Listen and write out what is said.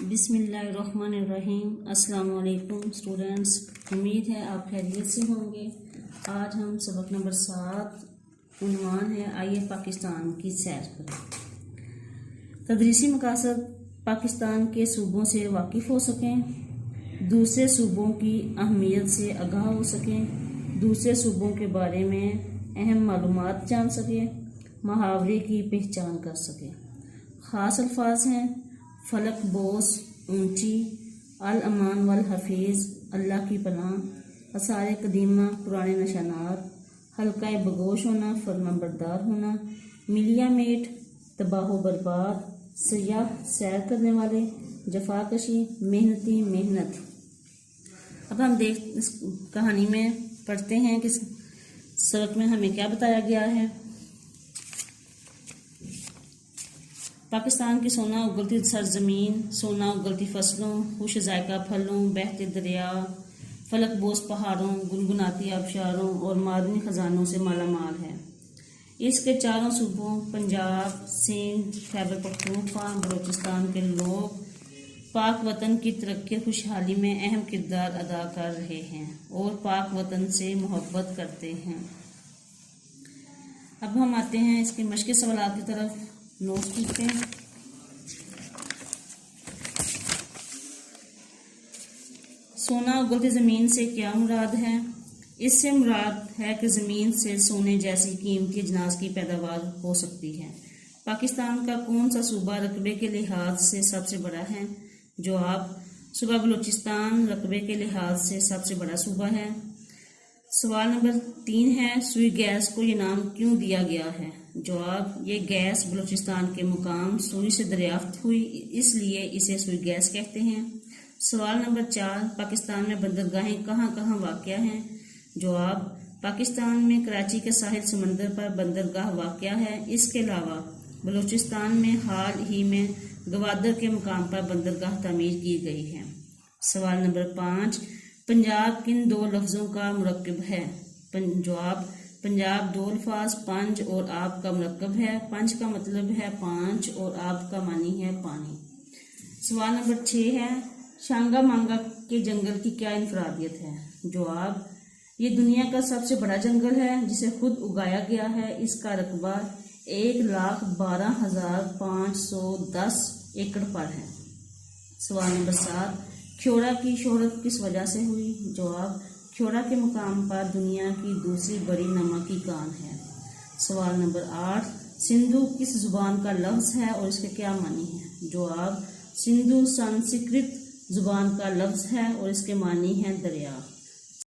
بسم اللہ الرحمن الرحیم۔ السلام علیکم اسٹوڈینٹس، امید ہے آپ خیریت سے ہوں گے۔ آج ہم سبق نمبر 7 عنوان ہے آئیے پاکستان کی سیر کریں۔ تدریسی مقاصد پاکستان کے صوبوں سے واقف ہو سکیں، دوسرے صوبوں کی اہمیت سے آگاہ ہو سکیں، دوسرے صوبوں کے بارے میں اہم معلومات جان سکیں، محاورے کی پہچان کر سکیں۔ خاص الفاظ ہیں: فلک بوس، اونچی، الامان والحفیظ، اللہ کی پناہ، آثار قدیمہ، پرانے نشانات، حلقہ بگوش ہونا، فرما بردار ہونا، ملیا میٹ، تباہ و برباد، سیاح، سیر کرنے والے، جفا کشی، محنتی، محنت۔ اب ہم اس کہانی میں پڑھتے ہیں کہ سبق میں ہمیں کیا بتایا گیا ہے۔ پاکستان کی سونا اگلتی سرزمین، سونا اگلتی فصلوں، خوش ذائقہ پھلوں، بہتے دریا، فلک بوس پہاڑوں، گنگناتی آبشاروں اور معدنی خزانوں سے مالا مال ہے۔ اس کے چاروں صوبوں پنجاب، سندھ، خیبر پختونخوا، بلوچستان کے لوگ پاک وطن کی ترقی اور خوشحالی میں اہم کردار ادا کر رہے ہیں اور پاک وطن سے محبت کرتے ہیں۔ اب ہم آتے ہیں اس کے مشقی سوالات کی طرف۔ نوٹس لکھتے ہیں۔ سونا اگلتی زمین سے کیا مراد ہے؟ اس سے مراد ہے کہ زمین سے سونے جیسی قیمتی اجناس کی پیداوار ہو سکتی ہے۔ پاکستان کا کون سا صوبہ رقبے کے لحاظ سے سب سے بڑا ہے؟ جواب: صوبہ بلوچستان رقبے کے لحاظ سے سب سے بڑا صوبہ ہے۔ سوال نمبر 3 ہے، سوئی گیس کو یہ نام کیوں دیا گیا ہے؟ جواب: یہ گیس بلوچستان کے مقام سوئی سے دریافت ہوئی، اس لیے اسے سوئی گیس کہتے ہیں۔ سوال نمبر 4، پاکستان میں بندرگاہیں کہاں کہاں واقع ہیں؟ جواب: پاکستان میں کراچی کے ساحل سمندر پر بندرگاہ واقع ہے۔ اس کے علاوہ بلوچستان میں حال ہی میں گوادر کے مقام پر بندرگاہ تعمیر کی گئی ہے۔ سوال نمبر 5، پنجاب کن 2 لفظوں کا مرکب ہے؟ جواب: پنجاب 2 الفاظ پنج اور آب کا مرکب ہے۔ پنج کا مطلب ہے 5 اور آب کا معنی ہے پانی۔ سوال نمبر 6 ہے، شانگا مانگا کے جنگل کی کیا انفرادیت ہے؟ جواب: یہ دنیا کا سب سے بڑا جنگل ہے جسے خود اگایا گیا ہے۔ اس کا رقبہ 1,12,510 ایکڑ پر ہے۔ سوال نمبر 7، کھیوڑا کی شہرت کس وجہ سے ہوئی؟ جواب: کھیوڑا کے مقام پر دنیا کی دوسری بڑی نمکی کان ہے۔ سوال نمبر 8، سندھو کس زبان کا لفظ ہے اور اس کے کیا معنی ہے؟ جواب: سندھو سنسکرت زبان کا لفظ ہے اور اس کے معنی ہے دریا۔